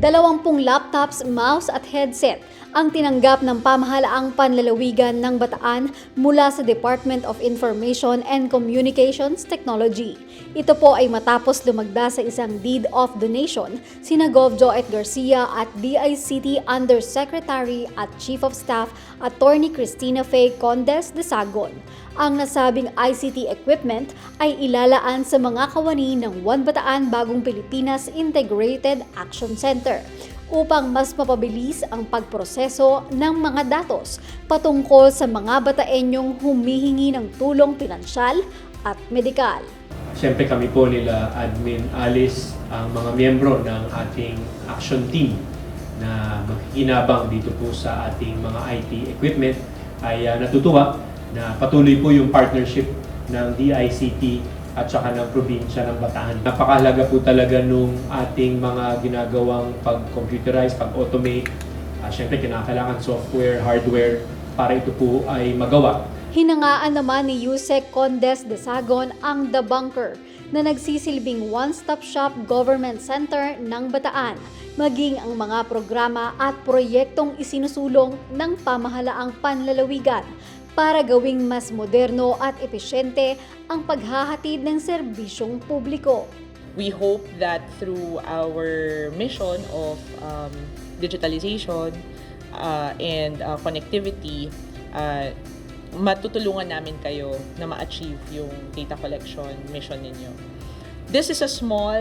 20 laptops, mouse at headset ang tinanggap ng pamahalaang panlalawigan ng Bataan mula sa Department of Information and Communications Technology. Ito po ay matapos lumagda sa isang deed of donation sina Gov. Joet Garcia at DICT Undersecretary at Chief of Staff Attorney Cristina Faye Condes de Sagon. Ang nasabing ICT equipment ay ilalaan sa mga kawani ng One Bataan Bagong Pilipinas Integrated Action Center upang mas mapabilis ang pagproseso ng mga datos patungkol sa mga Bataenyong humihingi ng tulong pinansyal at medikal. Siyempre kami po nila Admin Alice, ang mga miyembro ng ating action team na magkikinabang dito po sa ating mga IT equipment ay natutuwa na patuloy po yung partnership ng DICT at saka ng probinsya ng Bataan. Napakahalaga po talaga nung ating mga ginagawang pag-computerize, pag-automate. Siyempre kinakailangan software, hardware para ito po ay magawa. Hinangaan naman ni Yusek Condes de Sagon ang The Bunker na nagsisilbing one-stop shop government center ng Bataan, maging ang mga programa at proyektong isinusulong ng pamahalaang panlalawigan para gawing mas moderno at epesyente ang paghahatid ng serbisyong publiko. We hope that through our mission of digitalization and connectivity, matutulungan namin kayo na ma-achieve yung data collection mission ninyo. This is a small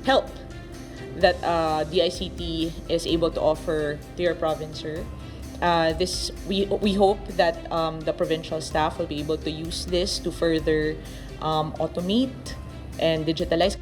help that DICT is able to offer to your provincer. We hope that the provincial staff will be able to use this to further automate and digitalize.